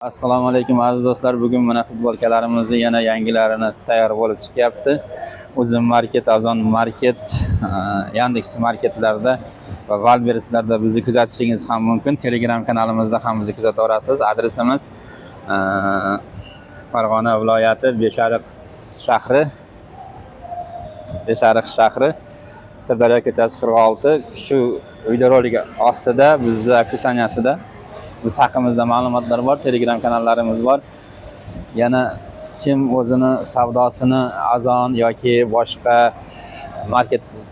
Assalomu alaykum aziz do'stlar. Bugun mana futbolkalarimizni yana yangilarini tayyor bo'lib chiqyapti. O'zim market, Ozon market, Yandex marketlarda va Valberslarda bizni kuzatishingiz ham mumkin. Telegram kanalimizda ham bizni kuzata olasiz. Adresimiz Farg'ona viloyati Beshariq shahri, Sirdaryo ko'chasi 46. Shu videorolik ostida bizni opisiyaniyasida biz haqimizda ma'lumotlar bor, Telegram kanallarimiz bor. Yana kim o'zini savdosini Ozon yoki boshqa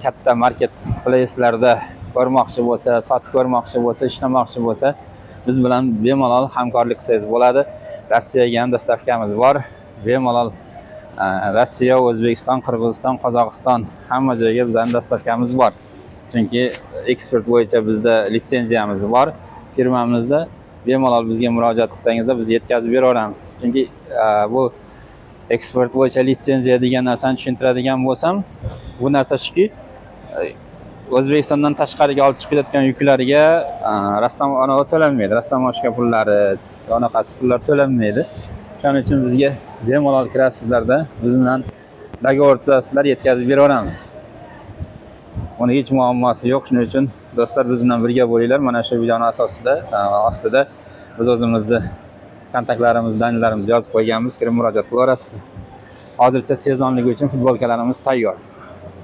katta market place'larda ko'rmoqchi bo'lsa, sotib ko'rmoqchi bo'lsa, ishlamoqchi bo'lsa, biz bilan bemalol hamkorlik qilsangiz bo'ladi. Rossiyaga ham dostavkamiz bor. Bemalol Rossiya, O'zbekiston, Qirg'iziston, Qozog'iston hamma joyga bizning dostavkamiz bor. Chunki eksport bo'yicha bizda litsenziyamiz bor. Firmamizda bemalol bizga murojaat qilsangizda biz yetkazib beraveramiz. Chunki bu eksport bo'yicha litsenziya degan narsani tushuntiradigan bo'lsam, bu narsa shuki, O'zbekistondan tashqariga olib chiqilayotgan yuklarga rastamona to'lanmaydi. Rastamoshka pullari, qanaqasi pullar to'lanmaydi. Shuning uchun bizga bemalol kirasizlarda, biz bilan dogovor tuzasizlar, yetkazib beraveramiz. Buni hech muammosi yo'q. Shuning uchun do'stlar, biz bilan birga bo'linglar. Mana shu videoning ostida biz o'zimizni kontaktlarimizni, danlarimizni yozib qo'yganmiz, kirib murojaat qilaverasiz. Hozircha sezonlik uchun futbolkalarimiz tayyor.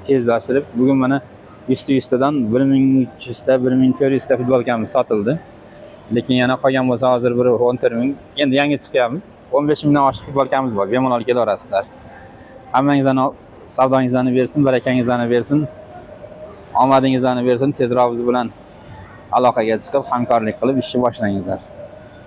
Tezlashtirib, bugun mana 100 dan 1300 ta, 1400 ta futbolkamiz sotildi. Lekin yana qolgan bo'lsa, hozir bir 14 ming, endi yangi chiqyapmiz. 15 mingdan oshiq futbolkamiz bor. Bemalol kelaverasizlar. Hammangizdan savdongizlarni bersin, barakangizlarni bersin. Omadingizlarni bersin, tezroq biz bilan aloqaga chiqib, hamkorlik qilib ishni boshlangizlar.